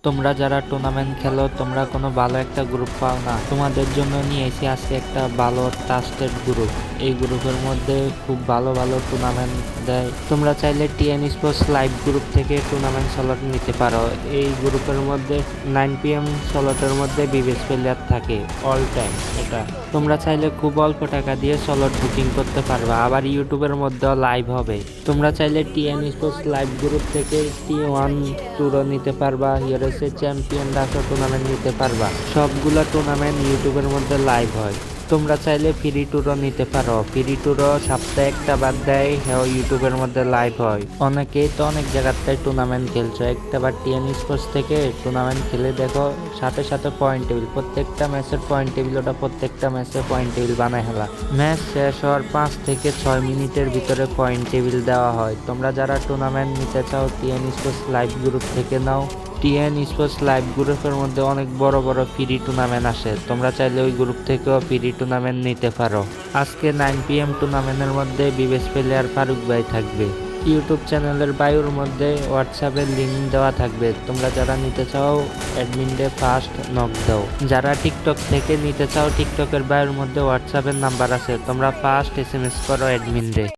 তোমরা যারা টুর্নামেন্ট খেলো তোমরা কোনো ভালো একটা গ্রুপ পাও না, তোমাদের জন্য নিয়ে এসে আজকে একটা ভালো ট্রাস্টেড গ্রুপ। এই গ্রুপের মধ্যে খুব ভালো ভালো টুর্নামেন্ট দেয়। তোমরা চাইলে টিএন স্পোর্টস লাইভ গ্রুপ থেকে টুর্নামেন্ট স্লট নিতে পারো। এই গ্রুপের মধ্যে 9 PM স্লটের মধ্যে বিবেস প্লেয়ার থাকে অল টাইম। এটা তোমরা চাইলে খুব অল্প টাকা দিয়ে স্লট বুকিং করতে পারবে, আবার ইউটিউবের মধ্যেও লাইভ হবে। তোমরা চাইলে টিএন স্পোর্টস লাইভ গ্রুপ থেকে T1 ট্যুরও নিতে পারবা, হিয়ারেসে চ্যাম্পিয়ন ডাকো টুর্নামেন্ট নিতে পারবা। সবগুলা টুর্নামেন্ট ইউটিউবের মধ্যে লাইভ হয়। তোমরা চাইলে ফ্রি ট্যুরও নিতে পারো, ফ্রি ট্যুরও সপ্তাহে একটা বাদ দেয়, হ্যাঁ ইউটিউবের মধ্যে লাইভ হয়। অনেকেই তো অনেক জায়গাতে টুর্নামেন্ট খেলছো, একটা বার টিএন স্পোর্টস থেকে টুর্নামেন্ট খেলে দেখো, সাথে সাথে পয়েন্ট টেবিল, প্রত্যেকটা ম্যাচের পয়েন্ট টেবিল, ওটা প্রত্যেকটা ম্যাচে পয়েন্ট টেবিল বানায় হেলা। ম্যাচ শেষ হওয়ার 5 থেকে 6 মিনিটের ভিতরে পয়েন্ট টেবিল দেওয়া হয়। তোমরা যারা টুর্নামেন্ট নিতে চাও টিএন স্পোর্টস লাইভ গ্রুপ থেকে নাও। টিএন স্পোর্টস লাইভ গ্রুপের মধ্যে অনেক বড় বড় ফ্রি টুর্নামেন্ট আসে, তোমরা চাইলে ওই গ্রুপ থেকেও ফ্রি টুর্নামেন্ট নিতে পারো। আজকে 9 PM টুর্নামেন্টের মধ্যে বিবেস প্লেয়ার ফারুক ভাই থাকবে। ইউটিউব চ্যানেলের বায়োর মধ্যে হোয়াটসঅ্যাপের লিঙ্ক দেওয়া থাকবে, তোমরা যারা নিতে চাও অ্যাডমিনডে ফার্স্ট নক দাও। যারা টিকটক থেকে নিতে চাও টিকটকের বায়োর মধ্যে হোয়াটসঅ্যাপের নাম্বার আছে, তোমরা ফার্স্ট SMS করো অ্যাডমিনডে।